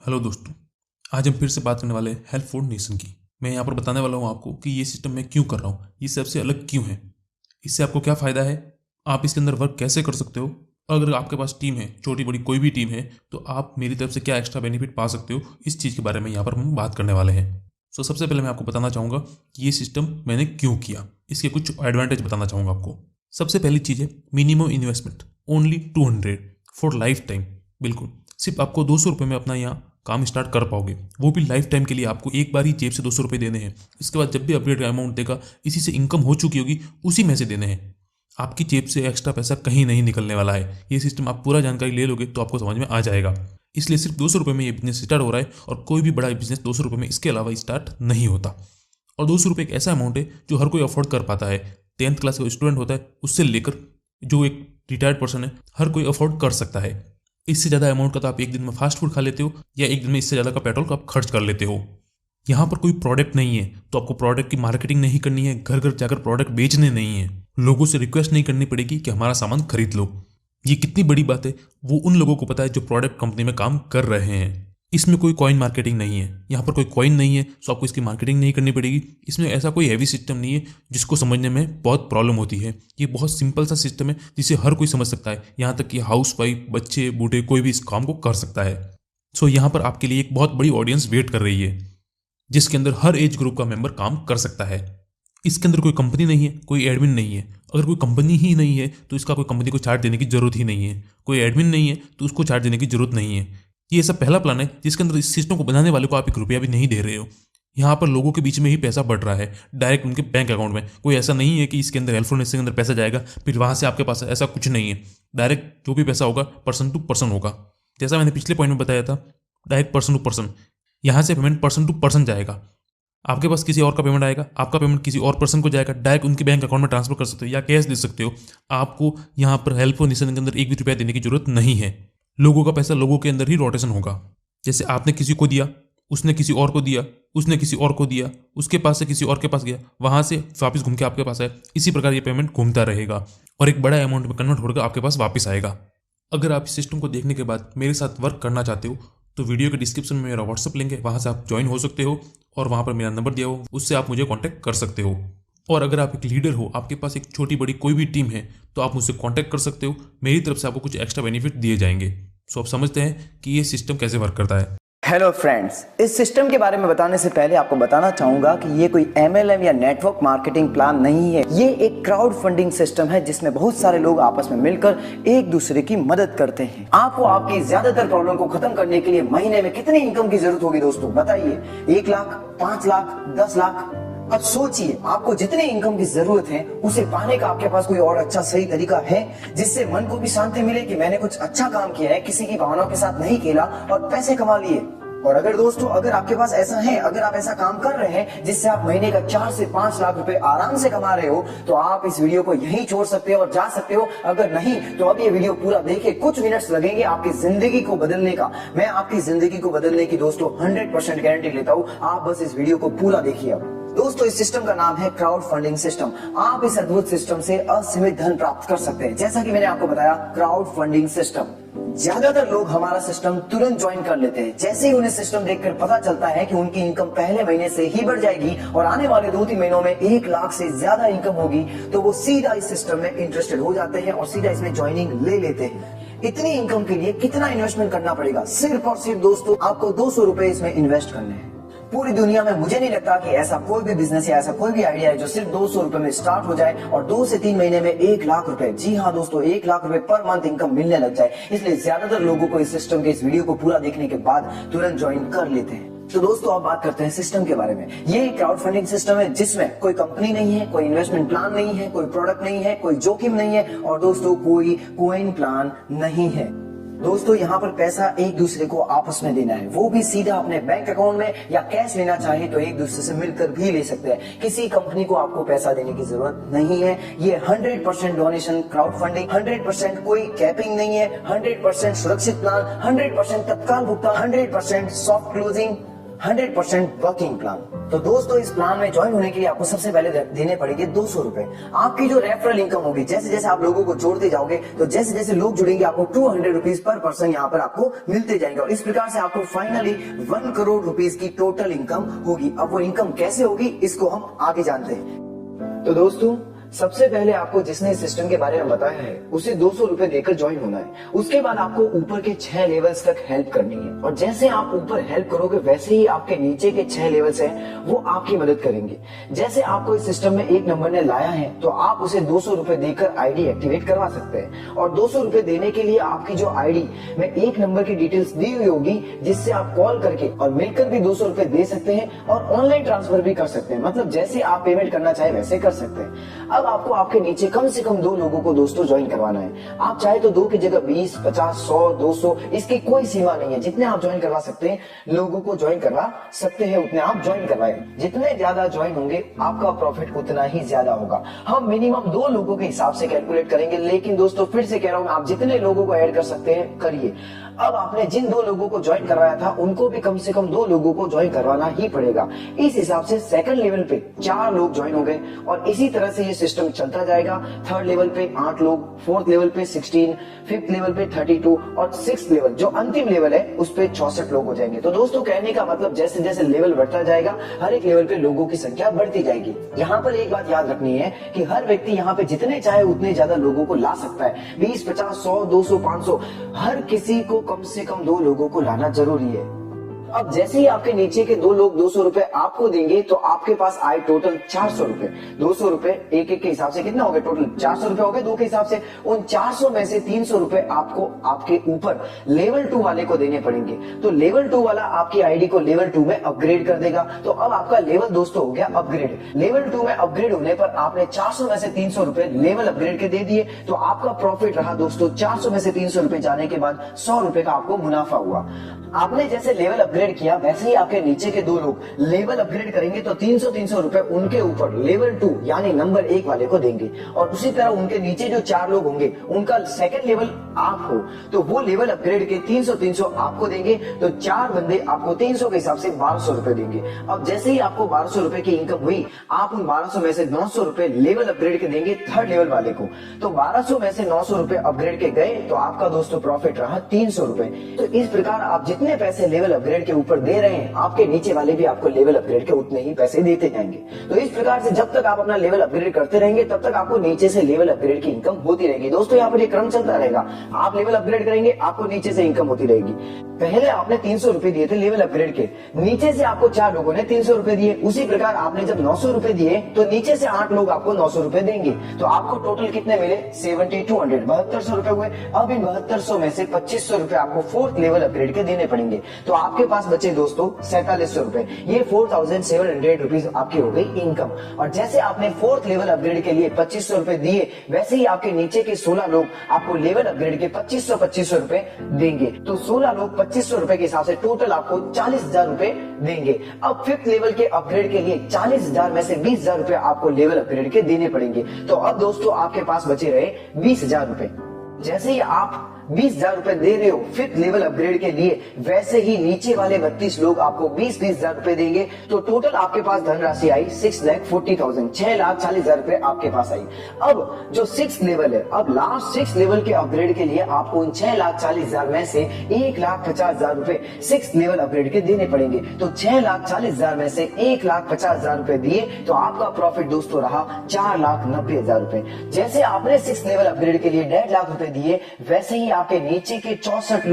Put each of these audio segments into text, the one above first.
Hello दोस्तों। आज हम फिर से बात करने वाले हैं हेल्प फॉर नेशन की। मैं यहाँ पर बताने वाला हूँ आपको कि ये सिस्टम मैं क्यों कर रहा हूँ, ये सबसे अलग क्यों है, इससे आपको क्या फ़ायदा है, आप इसके अंदर वर्क कैसे कर सकते हो, और अगर आपके पास टीम है, छोटी बड़ी कोई भी टीम है, तो आप मेरी तरफ से क्या एक्स्ट्रा बेनिफिट पा सकते हो, इस चीज़ के बारे में यहाँ पर हम बात करने वाले हैं। सो सबसे पहले मैं आपको बताना चाहूँगा कि ये सिस्टम मैंने क्यों किया, इसके कुछ एडवांटेज बताना चाहूँगा आपको। सबसे पहली चीज़ है minimum investment, only 200 for life time. बिल्कुल सिर्फ आपको 200 रुपये में अपना यहाँ काम स्टार्ट कर पाओगे, वो भी लाइफ टाइम के लिए। आपको एक बार ही जेब से 200 रुपये देने हैं, इसके बाद जब भी अपग्रेड का अमाउंट देगा इसी से इनकम हो चुकी होगी उसी में से देने हैं। आपकी जेब से एक्स्ट्रा पैसा कहीं नहीं निकलने वाला है। ये सिस्टम आप पूरा जानकारी ले लोगे तो आपको समझ में आ जाएगा। इसलिए सिर्फ 200 रुपये में ये बिजनेस स्टार्ट हो रहा है, और कोई भी बड़ा बिजनेस 200 रुपये में इसके अलावा स्टार्ट नहीं होता। और 200 रुपये एक ऐसा अमाउंट है जो हर कोई अफोर्ड कर पाता है। 10th क्लास का स्टूडेंट होता है उससे लेकर जो एक रिटायर्ड पर्सन है, हर कोई अफोर्ड कर सकता है। इससे ज़्यादा अमाउंट का तो आप एक दिन में फास्ट फूड खा लेते हो, या एक दिन में इससे ज़्यादा का पेट्रोल का आप खर्च कर लेते हो। यहाँ पर कोई प्रोडक्ट नहीं है तो आपको प्रोडक्ट की मार्केटिंग नहीं करनी है, घर घर जाकर प्रोडक्ट बेचने नहीं है, लोगों से रिक्वेस्ट नहीं करनी पड़ेगी कि हमारा सामान खरीद लो। ये कितनी बड़ी बात है वो उन लोगों को पता है जो प्रोडक्ट कंपनी में काम कर रहे हैं। इसमें कोई कॉइन मार्केटिंग नहीं है, यहाँ पर कोई कॉइन नहीं है तो आपको इसकी मार्केटिंग नहीं करनी पड़ेगी। इसमें ऐसा कोई हैवी सिस्टम नहीं है जिसको समझने में बहुत प्रॉब्लम होती है। ये बहुत सिंपल सा सिस्टम है जिसे हर कोई समझ सकता है, यहाँ तक कि हाउस वाइफ, बच्चे, बूढ़े, कोई भी इस काम को कर सकता है। सो यहाँ पर आपके लिए एक बहुत बड़ी ऑडियंस वेट कर रही है जिसके अंदर हर एज ग्रुप का मेंबर काम कर सकता है। इसके अंदर कोई कंपनी नहीं है, कोई एडमिन नहीं है। अगर कोई कंपनी ही नहीं है तो इसका कोई कंपनी को चार्ज देने की जरूरत ही नहीं है। कोई एडमिन नहीं है तो उसको चार्ज देने की जरूरत नहीं है। ये ऐसा पहला प्लान है जिसके अंदर इस सिस्टम को बनाने वाले को आप 1 रुपया भी नहीं दे रहे हो। यहाँ पर लोगों के बीच में ही पैसा बढ़ रहा है डायरेक्ट उनके बैंक अकाउंट में। कोई ऐसा नहीं है कि इसके अंदर हेल्प फॉर नेशन के अंदर पैसा जाएगा फिर वहाँ से आपके पास, ऐसा कुछ नहीं है। डायरेक्ट जो भी पैसा होगा पर्सन टू पर्सन होगा। जैसा मैंने पिछले पॉइंट में बताया था, डायरेक्ट पर्सन टू पर्सन। यहाँ से पेमेंट पर्सन टू पर्सन जाएगा। आपके पास किसी और का पेमेंट आएगा, आपका पेमेंट किसी और पर्सन को जाएगा, डायरेक्ट उनके बैंक अकाउंट में ट्रांसफर कर सकते हो या कैश दे सकते हो। आपको यहाँ पर हेल्प फॉर नेशन के अंदर 1 भी रुपया देने की जरूरत नहीं है। लोगों का पैसा लोगों के अंदर ही रोटेशन होगा। जैसे आपने किसी को दिया, उसने किसी और को दिया, उसने किसी और को दिया, उसके पास से किसी और के पास गया, वहां से वापस घूम के आपके पास आए। इसी प्रकार ये पेमेंट घूमता रहेगा और एक बड़ा अमाउंट में कन्वर्ट होकर आपके पास वापस आएगा। अगर आप इस सिस्टम को देखने के बाद मेरे साथ वर्क करना चाहते हो तो वीडियो के डिस्क्रिप्शन में मेरा व्हाट्सअप लिंक है, वहाँ से आप ज्वाइन हो सकते हो और वहाँ पर मेरा नंबर दिया हो, उससे आप मुझे कांटेक्ट कर सकते हो। और अगर आप एक लीडर हो, आपके पास एक छोटी बड़ी कोई भी टीम है, तो आप मुझसे कांटेक्ट कर सकते हो। मेरी तरफ से आपको कुछ एक्स्ट्रा बेनिफिट दिए जाएंगे। सो आप समझते हैं कि ये सिस्टम कैसे वर्क करता है। हेलो फ्रेंड्स, इस सिस्टम के बारे में बताने से पहले आपको बताना चाहूंगा कि ये कोई MLM या नेटवर्क मार्केटिंग प्लान नहीं है। ये एक क्राउड फंडिंग सिस्टम है जिसमें बहुत सारे लोग आपस में मिलकर एक दूसरे की मदद करते हैं। आपको आपकी ज्यादातर प्रॉब्लम को खत्म करने के लिए महीने में कितनी इनकम की जरूरत होगी दोस्तों, बताइए। 1 लाख, 5 लाख, 10 लाख? अब सोचिए, आपको जितने इनकम की जरूरत है उसे पाने का आपके पास कोई और अच्छा सही तरीका है जिससे मन को भी शांति मिले कि मैंने कुछ अच्छा काम किया है, किसी की भावनाओं के साथ नहीं खेला और पैसे कमा लिए। और अगर दोस्तों, अगर आपके पास ऐसा है, अगर आप ऐसा काम कर रहे हैं जिससे आप महीने का 4 से 5 लाख रुपए आराम से कमा रहे हो, तो आप इस वीडियो को यहीं छोड़ सकते हो और जा सकते हो। अगर नहीं तो अब ये वीडियो पूरा देखिए, कुछ मिनट्स लगेंगे आपकी जिंदगी को बदलने का। मैं आपकी जिंदगी को बदलने की दोस्तों 100% गारंटी लेता हूँ। आप बस इस वीडियो को पूरा देखिए। अब दोस्तों, इस सिस्टम का नाम है क्राउड फंडिंग सिस्टम। आप इस अद्भुत सिस्टम से असीमित धन प्राप्त कर सकते हैं। जैसा कि मैंने आपको बताया, क्राउड फंडिंग सिस्टम। ज्यादातर लोग हमारा सिस्टम तुरंत ज्वाइन कर लेते हैं। जैसे ही उन्हें सिस्टम देखकर पता चलता है कि उनकी इनकम पहले महीने से ही बढ़ जाएगी और आने वाले 2-3 महीनों में 1 लाख से ज्यादा इनकम होगी, तो वो सीधा इस सिस्टम में इंटरेस्टेड हो जाते हैं और सीधा इसमें ज्वाइनिंग ले लेते हैं। इतनी इनकम के लिए कितना इन्वेस्टमेंट करना पड़ेगा? सिर्फ और सिर्फ दोस्तों आपको 200 रुपए इसमें इन्वेस्ट करने हैं। पूरी दुनिया में मुझे नहीं लगता कि ऐसा कोई भी बिजनेस या ऐसा कोई भी आइडिया है जो सिर्फ 200 रुपए में स्टार्ट हो जाए और 2 से 3 महीने में 1 लाख रुपए, जी हाँ दोस्तों, 1 लाख रुपए पर मंथ इनकम मिलने लग जाए। इसलिए ज्यादातर लोगों को इस सिस्टम के इस वीडियो को पूरा देखने के बाद तुरंत ज्वाइन कर लेते हैं। तो दोस्तों, अब बात करते हैं सिस्टम के बारे में। ये क्राउड फंडिंग सिस्टम है जिसमें कोई कंपनी नहीं है, कोई इन्वेस्टमेंट प्लान नहीं है, कोई प्रोडक्ट नहीं है, कोई जोखिम नहीं है और दोस्तों कोई कॉइन प्लान नहीं है। दोस्तों, यहाँ पर पैसा एक दूसरे को आपस में देना है, वो भी सीधा अपने बैंक अकाउंट में, या कैश लेना चाहे तो एक दूसरे से मिलकर भी ले सकते हैं। किसी कंपनी को आपको पैसा देने की जरूरत नहीं है। ये 100% डोनेशन क्राउड फंडिंग, 100% कोई कैपिंग नहीं है, 100% सुरक्षित प्लान, 100% तत्काल भुगतान, 100% सॉफ्ट क्लोजिंग, 100% वर्किंग प्लान। तो दोस्तों इस प्लान में ज्वाइन होने के लिए आपको सबसे पहले देने पड़ेंगे 200 रुपए। आपकी जो रेफरल इनकम होगी, जैसे जैसे आप लोगों को जोड़ते जाओगे तो जैसे जैसे लोग जुड़ेंगे आपको 200 रुपीज पर पर्सन यहाँ पर आपको मिलते जाएंगे और इस प्रकार से आपको फाइनली 1 करोड़ रुपीज की टोटल इनकम होगी। अब वो इनकम कैसे होगी इसको हम आगे जानते हैं। तो दोस्तों सबसे पहले आपको जिसने सिस्टम के बारे में बताया है उसे 200 रुपए देकर ज्वाइन होना है। उसके बाद आपको ऊपर के 6 लेवल्स तक हेल्प करनी है और जैसे आप ऊपर हेल्प करोगे वैसे ही आपके नीचे के 6 लेवल्स हैं वो आपकी मदद करेंगे। जैसे आपको इस सिस्टम में एक नंबर ने लाया है तो आप उसे 200 रुपए देकर आईडी एक्टिवेट करवा सकते हैं और 200 रुपए देने के लिए आपकी जो आईडी में एक नंबर की डिटेल्स दी हुई होगी जिससे आप कॉल करके और मिलकर भी 200 रुपए दे सकते हैं और ऑनलाइन ट्रांसफर भी कर सकते हैं। मतलब जैसे आप पेमेंट करना चाहे वैसे कर सकते हैं। अब आपको आपके नीचे कम से कम 2 लोगों को दोस्तों ज्वाइन करवाना है। आप चाहे तो 2 की जगह 20, 50, 100, 200 इसकी कोई सीमा नहीं है। जितने आप ज्वाइन करवा सकते हैं लोगों को ज्वाइन करवा सकते हैं उतने आप ज्वाइन करवाएं। जितने ज्यादा ज्वाइन होंगे आपका प्रॉफिट उतना ही ज्यादा होगा। हम मिनिमम 2 लोगों के हिसाब से कैलकुलेट करेंगे, लेकिन दोस्तों फिर से कह रहा हूं आप जितने लोगों को ऐड कर सकते हैं करिए। अब आपने जिन 2 लोगों को ज्वाइन करवाया था उनको भी कम से कम 2 लोगों को ज्वाइन करवाना ही पड़ेगा। इस हिसाब से सेकंड लेवल पे 4 लोग ज्वाइन हो गए और इसी तरह से ये सिस्टम चलता जाएगा। थर्ड लेवल पे 8 लोग, फोर्थ लेवल पे 16, फिफ्थ लेवल पे 32 और सिक्स्थ लेवल जो अंतिम लेवल है उस पे 64 लोग हो जाएंगे। तो दोस्तों कहने का मतलब जैसे जैसे लेवल बढ़ता जाएगा हर एक लेवल पे लोगों की संख्या बढ़ती जाएगी। यहाँ पर एक बात याद रखनी है कि हर व्यक्ति यहाँ पे जितने चाहे उतने ज्यादा लोगों को ला सकता है। 20, 50, 100, 200, 500 हर किसी को कम से कम 2 लोगों को लाना जरूरी है। अब जैसे ही आपके नीचे के 2 लोग 200 रुपए आपको देंगे तो आपके पास आए टोटल 400 रुपए। 200 रुपए एक एक के हिसाब से कितना हो गया? टोटल 400 रुपए हो गए 2 के हिसाब से। उन 400 में से 300 रुपए आपको आपके ऊपर लेवल 2 वाले को देने पड़ेंगे। तो लेवल 2 वाला आपकी आईडी को लेवल 2 में अपग्रेड कर देगा। तो अब आपका लेवल दोस्तों हो गया अपग्रेड। लेवल 2 में अपग्रेड होने पर आपने 400 में से 300 रुपए लेवल अपग्रेड के दे दिए तो आपका प्रॉफिट रहा दोस्तों 400 में से 300 रुपए जाने के बाद 100 रुपए का आपको मुनाफा हुआ। आपने जैसे लेवल अपग्रेड किया वैसे ही आपके नीचे के 2 लोग लेवल अपग्रेड करेंगे तो 300 रुपए उनके ऊपर लेवल 2 यानी नंबर 1 वाले को देंगे और उसी तरह उनके नीचे जो 4 लोग होंगे उनका सेकंड लेवल आप हो तो वो लेवल अपग्रेड के 300 आपको देंगे। तो 4 बंदे आपको 300 के हिसाब से 1200 रुपए देंगे। अब जैसे ही आपको 1200 रुपए की इनकम हुई आप उन 1200 में से 900 रुपए लेवल अपग्रेड के देंगे थर्ड लेवल वाले को। तो 1200 में से 900 रुपए अपग्रेड के गए तो आपका दोस्तों प्रॉफिट रहा 300 रुपए। तो इस प्रकार आप जितने पैसे लेवल अपग्रेड के ऊपर दे रहे हैं आपके नीचे वाले भी आपको लेवल अपग्रेड के उतने ही पैसे देते जाएंगे। तो इस प्रकार से जब तक आप अपना लेवल अपग्रेड करते रहेंगे तब तक आपको नीचे से लेवल अपग्रेड की इनकम होती रहेगी। दोस्तों यहाँ पर ये क्रम चलता रहेगा। आप लेवल अपग्रेड करेंगे आपको नीचे से इनकम होती रहेगी। पहले आपने 300 रुपए दिए थे लेवल अपग्रेड के, नीचे से आपको 4 लोगों ने 300 रुपए दिए। उसी प्रकार आपने जब 900 रुपए दिए तो नीचे से 8 लोग आपको 900 रुपए देंगे। तो आपको टोटल कितने मिले? 7200 7200 रुपए हुए। अब इन 7200 में से 2500 रुपए आपको फोर्थ लेवल अपग्रेड के देने पड़ेंगे। तो आपके पास बचे दोस्तों 4700 रुपए। ये 4700 रुपीज आपकी हो गई इनकम। और जैसे आपने फोर्थ लेवल अपग्रेड के लिए 2500 रुपए दिए वैसे ही आपके नीचे के 16 लोग आपको लेवल अपग्रेड के 2500 रुपए देंगे। तो 16 लोग 2500 रुपए के हिसाब से टोटल आपको 40,000 रुपए देंगे। अब फिफ्थ लेवल के अपग्रेड के लिए 40,000 में से 20,000 रुपए आपको लेवल अपग्रेड के देने पड़ेंगे। तो अब दोस्तों आपके पास बचे रहे 20,000 रुपए। जैसे ही आप 20,000 रुपए दे रहे हो फिफ्थ लेवल अपग्रेड के लिए वैसे ही नीचे वाले 32 लोग आपको 20,000 रुपए देंगे। तो टोटल आपके पास धनराशि आई 6,40,000 6,40,000 रुपए आपके पास आई। अब जो 6 लेवल है, अब लास्ट 6 लेवल के अपग्रेड के लिए आपको उन 6,40,000 में से 1,50,000 रुपए 6 लेवल अपग्रेड के देने पड़ेंगे। तो 6,40,000 में से 1,50,000 रुपए दिए तो आपका प्रॉफिट दोस्तों रहा 4,90,000 रुपए। जैसे आपने 6 लेवल अपग्रेड के लिए 1.5 लाख रुपए दिए वैसे ही आपके नीचे के 64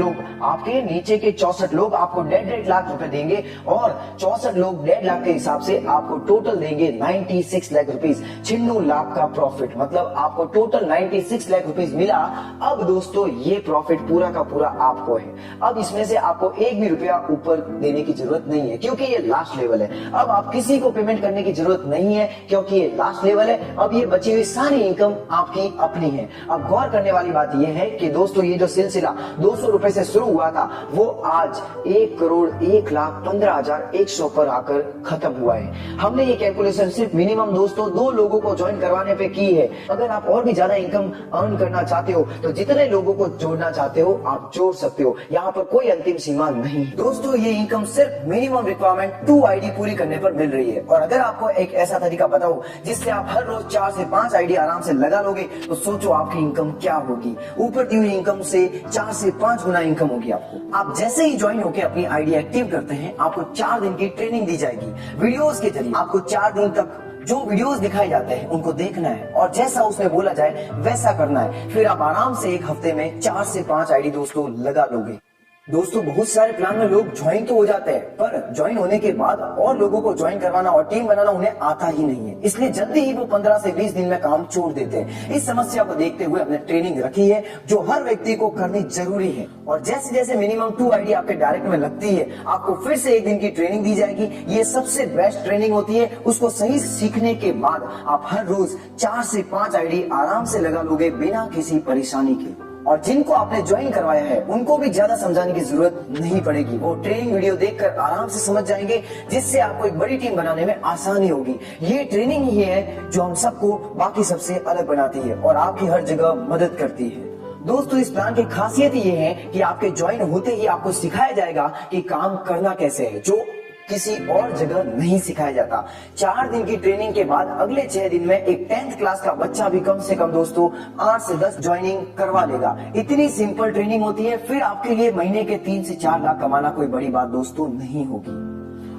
लोग आपको 1.5 लाख रुपए देंगे और 64 लोग 1.5 लाख के हिसाब से आपको टोटल देंगे 96 लाख रुपीज। 96 लाख का प्रॉफिट, मतलब आपको टोटल 96 लाख रुपीज मिला। अब दोस्तों ये प्रॉफिट पूरा का पूरा आपको है। अब इसमें से आपको एक भी रुपया ऊपर देने की जरूरत नहीं है क्योंकि ये लास्ट लेवल है। अब आप किसी को पेमेंट करने की जरूरत नहीं है क्योंकि ये लास्ट लेवल है। अब ये बची हुई सारी इनकम आपकी अपनी है। अब गौर करने वाली बात यह है कि दोस्तों ये जो सिलसिला 200 रुपए से शुरू हुआ था वो आज 1,01,15,100 पर आकर खत्म हुआ है। हमने ये कैलकुलेशन सिर्फ मिनिमम दोस्तों 2 लोगों को ज्वाइन करवाने पे की है। अगर आप और भी ज्यादा इनकम अर्न करना चाहते हो तो जितने लोगों को जोड़ना चाहते हो आप जोड़ सकते हो, यहाँ पर कोई अंतिम सीमा नहीं दोस्तों। ये इनकम सिर्फ मिनिमम रिक्वायरमेंट 2 आईडी पूरी करने पर मिल रही है। और अगर आपको एक ऐसा तरीका बताओ जिससे आप हर रोज 4 से 5 आईडी आराम से लगा लोगे तो सोचो आपकी इनकम क्या होगी। ऊपर दी हुई इनकम से 4 से 5 गुना इनकम होगी आपको। आप जैसे ही ज्वाइन होकर अपनी आईडी एक्टिव करते हैं आपको 4 दिन की ट्रेनिंग दी जाएगी। वीडियोस के जरिए आपको 4 दिन तक जो वीडियोस दिखाए जाते हैं उनको देखना है और जैसा उसमें बोला जाए वैसा करना है। फिर आप आराम से एक हफ्ते में 4 से 5 आईडी दोस्तों लगा लोगे। दोस्तों बहुत सारे प्लान में लोग ज्वाइन तो हो जाते हैं पर ज्वाइन होने के बाद और लोगों को ज्वाइन करवाना और टीम बनाना उन्हें आता ही नहीं है, इसलिए जल्दी ही वो 15 से 20 दिन में काम छोड़ देते हैं। इस समस्या को देखते हुए हमने ट्रेनिंग रखी है जो हर व्यक्ति को करनी जरूरी है। और जैसे जैसे मिनिमम 2 आईडी आपके डायरेक्ट में लगती है आपको फिर से 1 दिन की ट्रेनिंग दी जाएगी। ये सबसे बेस्ट ट्रेनिंग होती है। उसको सही सीखने के बाद आप हर रोज 4 से 5 आईडी आराम से लगा लोगे बिना किसी परेशानी के। और जिनको आपने ज्वाइन करवाया है उनको भी ज्यादा समझाने की जरूरत नहीं पड़ेगी, वो ट्रेनिंग वीडियो देखकर आराम से समझ जाएंगे जिससे आपको एक बड़ी टीम बनाने में आसानी होगी। ये ट्रेनिंग ही है जो हम सबको बाकी सबसे अलग बनाती है और आपकी हर जगह मदद करती है। दोस्तों इस प्लान की खासियत ये है कि आपके ज्वाइन होते ही आपको सिखाया जाएगा कि काम करना कैसे है, जो किसी और जगह नहीं सिखाया जाता। 4 दिन की ट्रेनिंग के बाद अगले 6 दिन में एक 10th क्लास का बच्चा भी कम से कम दोस्तों 8 से 10 ज्वाइनिंग करवा लेगा। इतनी सिंपल ट्रेनिंग होती है। फिर आपके लिए महीने के 3 से 4 लाख कमाना कोई बड़ी बात दोस्तों नहीं होगी।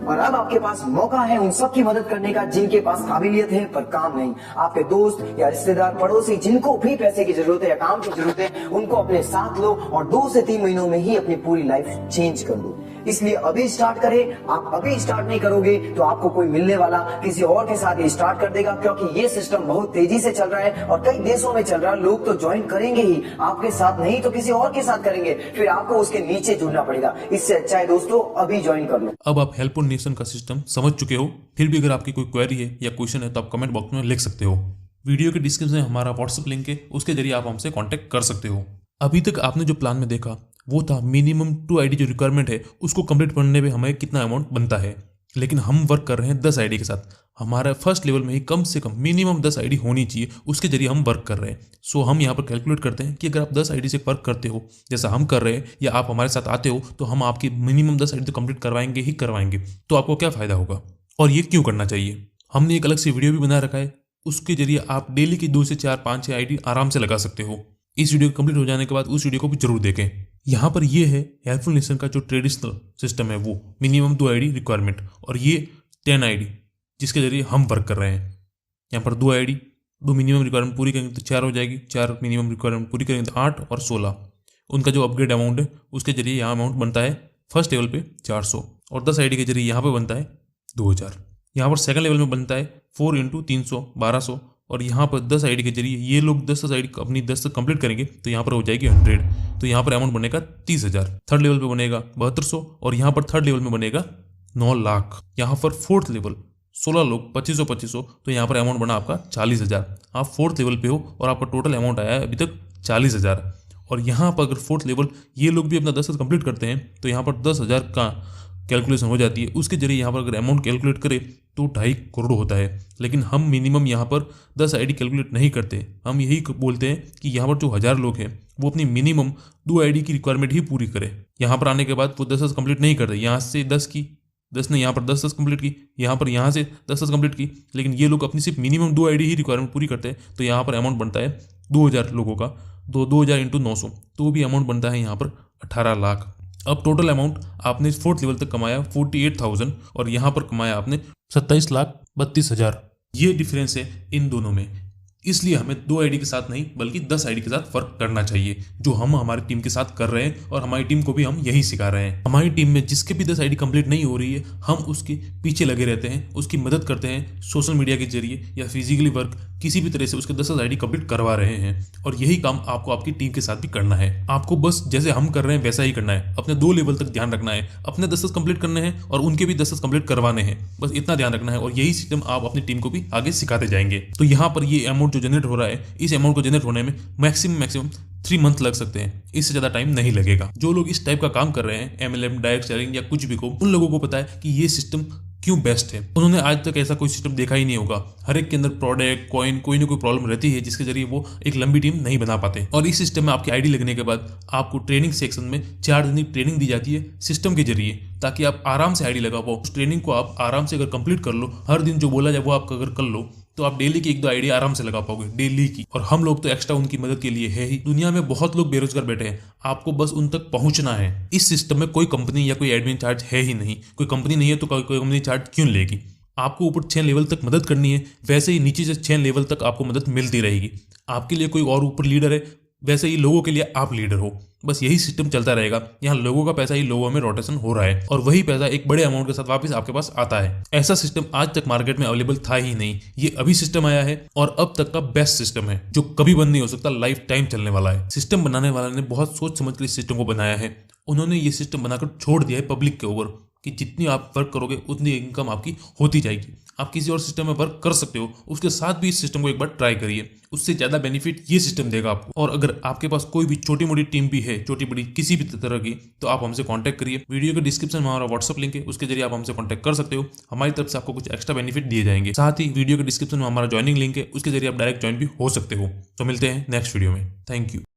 और अब आपके पास मौका है उन सब की मदद करने का जिनके पास काबिलियत है पर काम नहीं। आपके दोस्त या रिश्तेदार पड़ोसी जिनको भी पैसे की जरूरत है या काम की जरूरत है उनको अपने साथ लो और 2 से 3 महीनों में ही अपनी पूरी लाइफ चेंज कर दो। इसलिए अभी स्टार्ट करें। आप अभी स्टार्ट नहीं करोगे तो आपको कोई मिलने वाला किसी और के साथ स्टार्ट कर देगा, क्योंकि ये सिस्टम बहुत तेजी से चल रहा है और कई देशों में चल रहा है। लोग तो ज्वाइन करेंगे ही, आपके साथ नहीं तो किसी और के साथ करेंगे, फिर आपको उसके नीचे जुड़ना पड़ेगा। इससे अच्छा है दोस्तों अभी ज्वाइन कर लो। अब आप हेल्पफुल नेशन का सिस्टम समझ चुके हो। फिर भी अगर आपकी कोई क्वेरी है या क्वेश्चन है तो आप कमेंट बॉक्स में लिख सकते हो। वीडियो के डिस्क्रिप्शन में हमारा व्हाट्सएप लिंक है, उसके जरिए आप हमसे कांटेक्ट कर सकते हो। अभी तक आपने जो प्लान में देखा वो था मिनिमम 2 आईडी जो रिक्वायरमेंट है उसको कंप्लीट करने में हमें कितना अमाउंट बनता है। लेकिन हम वर्क कर रहे हैं 10 आईडी के साथ। हमारा फर्स्ट लेवल में ही कम से कम मिनिमम 10 आईडी होनी चाहिए, उसके जरिए हम वर्क कर रहे हैं। सो हम यहाँ पर कैलकुलेट करते हैं कि अगर आप 10 आईडी से वर्क करते हो जैसा हम कर रहे हैं या आप हमारे साथ आते हो तो हम आपकी मिनिमम 10 आईडी तो कंप्लीट करवाएंगे ही करवाएंगे। तो आपको क्या फ़ायदा होगा और ये क्यों करना चाहिए। हमने एक अलग से वीडियो भी बना रखा है, उसके जरिए आप डेली की 2 से 4, 5, 6 आईडी आराम से लगा सकते हो। इस वीडियो कंप्लीट हो जाने के बाद उस वीडियो को भी जरूर देखें। यहाँ पर ये है हेल्पफुल नेशन का जो ट्रेडिशनल सिस्टम है वो मिनिमम 2 आईडी रिक्वायरमेंट और ये 10 आईडी जिसके जरिए हम वर्क कर रहे हैं। यहाँ पर 2 आईडी 2 मिनिमम रिक्वायरमेंट पूरी करेंगे तो 4 हो जाएगी, 4 मिनिमम रिक्वायरमेंट पूरी करेंगे तो 8 और 16। उनका जो अपग्रेड अमाउंट है उसके जरिए यहाँ अमाउंट बनता है फर्स्ट लेवल पे 400 और 10 आईडी के जरिए यहाँ पे बनता है 2000। यहाँ पर सेकंड लेवल में बनता है 4 × 300 1200 और यहाँ पर 10 आईडी के जरिए ये लोग 10 आईडी अपनी 10 तक कंप्लीट करेंगे तो यहाँ पर हो जाएगी 100। तो यहाँ पर अमाउंट बनेगा 30,000। थर्ड लेवल पे बनेगा 7200 और यहाँ पर थर्ड लेवल में बनेगा 9 लाख। यहाँ पर फोर्थ लेवल 16 लोग 2500 तो यहाँ पर अमाउंट बना आपका 40,000। आप फोर्थ लेवल पे हो और आपका टोटल अमाउंट आया है अभी तक 40,000। और यहाँ पर अगर फोर्थ लेवल ये लोग भी अपना 10 कंप्लीट करते हैं तो यहाँ पर 10,000 का कैलकुलेशन हो जाती है। उसके जरिए यहाँ पर अगर अमाउंट कैलकुलेट करें तो 2.5 करोड़ होता है। लेकिन हम मिनिमम यहाँ पर 10 आईडी कैलकुलेट नहीं करते। हम यही बोलते हैं कि यहाँ पर जो 1000 लोग हैं वो अपनी मिनिमम 2 आईडी की रिक्वायरमेंट ही पूरी करें। यहाँ पर आने के बाद वो 10 कंप्लीट नहीं करते। यहाँ से 10 की 10 ने यहाँ पर 10 कंप्लीट की, यहाँ से 10 कंप्लीट की। लेकिन ये लोग अपनी सिर्फ मिनिमम 2 आईडी ही रिक्वायरमेंट पूरी करते हैं तो यहाँ पर अमाउंट बनता है 2000 लोगों का 2000 × 900 तो भी अमाउंट बनता है यहाँ पर 18 लाख। अब टोटल अमाउंट आपने फोर्थ लेवल तक कमाया 48,000 और यहाँ पर कमाया आपने 27,32,000। ये डिफरेंस है इन दोनों में। इसलिए हमें 2 आईडी के साथ नहीं बल्कि 10 आईडी के साथ वर्क करना चाहिए, जो हम हमारी टीम के साथ कर रहे हैं और हमारी टीम को भी हम यही सिखा रहे हैं। हमारी टीम में जिसके भी 10 आईडी कंप्लीट नहीं हो रही है हम उसके पीछे लगे रहते हैं, उसकी मदद करते हैं सोशल मीडिया के जरिए या फिजिकली वर्क किसी भी तरह से उसके 10 आईडी कंप्लीट करवा रहे हैं। और यही काम आपको आपकी टीम के साथ भी करना है। आपको बस जैसे हम कर रहे हैं वैसा ही करना है। अपने 2 लेवल तक ध्यान रखना है, अपने 10 कंप्लीट करने हैं और उनके भी 10 कंप्लीट करवाने हैं। बस इतना ध्यान रखना है और यही सिस्टम आप अपनी टीम को भी आगे सिखाते जाएंगे। तो यहाँ पर ये अमाउंट अमाउंट जो जनरेट हो रहा है, इस अमाउंट को जनरेट होने में मैक्सिमम 3 मंथ लग सकते हैं, इससे ज़्यादा टाइम नहीं लगेगा। जो लोग इस टाइप का काम कर रहे हैं, MLM, डायरेक्ट सेलिंग या कुछ भी को, उन लोगों को पता है कि ये सिस्टम क्यों बेस्ट है। उन्होंने आज तक ऐसा कोई सिस्टम देखा ही नहीं होगा। हर एक के अंदर प्रोडक्ट, कॉइन, कोई ना कोई प्रॉब्लम रहती है जिसके जरिए वो एक लंबी टीम नहीं बना पाते। और इस सिस्टम में आपकी आईडी लगने के बाद आपको ट्रेनिंग सेक्शन में 4 दिन की ट्रेनिंग दी जाती है सिस्टम के जरिए, ताकि आप आराम से आईडी लगा पाओ। उस ट्रेनिंग को आप आराम से अगर कंप्लीट कर लो, हर दिन जो बोला जाए वो आप अगर कर लो, तो आप डेली की 1-2 आईडी आराम से लगा पाओगे, डेली की। और हम लोग तो एक्स्ट्रा उनकी मदद के लिए है ही। दुनिया में बहुत लोग बेरोजगार बैठे हैं, आपको बस उन तक पहुंचना है। इस सिस्टम में कोई कंपनी या कोई एडमिन चार्ज है ही नहीं। कोई कंपनी नहीं है तो कोई कंपनी चार्ज क्यों लेगी। आपको ऊपर 6 लेवल तक मदद करनी है, वैसे ही नीचे से 6 लेवल तक आपको मदद मिलती रहेगी। आपके लिए कोई और ऊपर लीडर है, वैसे ही लोगों के लिए आप लीडर हो। बस यही सिस्टम चलता रहेगा। यहाँ लोगों का पैसा ही लोगों में रोटेशन हो रहा है और वही पैसा एक बड़े अमाउंट के साथ वापस आपके पास आता है। ऐसा सिस्टम आज तक मार्केट में अवेलेबल था ही नहीं। ये अभी सिस्टम आया है और अब तक का बेस्ट सिस्टम है, जो कभी बंद नहीं हो सकता, लाइफ टाइम चलने वाला है। सिस्टम बनाने वाले ने बहुत सोच समझ कर इस सिस्टम को बनाया है। उन्होंने ये सिस्टम बनाकर छोड़ दिया है पब्लिक के ऊपर कि जितनी आप वर्क करोगे उतनी इनकम आपकी होती जाएगी। आप किसी और सिस्टम में वर्क कर सकते हो, उसके साथ भी इस सिस्टम को एक बार ट्राई करिए, उससे ज़्यादा बेनिफिट ये सिस्टम देगा आपको। और अगर आपके पास कोई भी छोटी मोटी टीम भी है, छोटी बड़ी किसी भी तरह की, तो आप हमसे कांटेक्ट करिए। वीडियो के डिस्क्रिप्शन में हमारा व्हाट्सअप लिंक है, उसके जरिए आप हमसे कांटेक्ट कर सकते हो। हमारी तरफ से आपको कुछ एक्स्ट्रा बेनिफिट दिए जाएंगे। साथ ही वीडियो के डिस्क्रिप्शन में हमारा ज्वाइनिंग लिंक है, उसके जरिए आप डायरेक्ट ज्वाइन भी हो सकते हो। तो मिलते हैं नेक्स्ट वीडियो में। Thank you.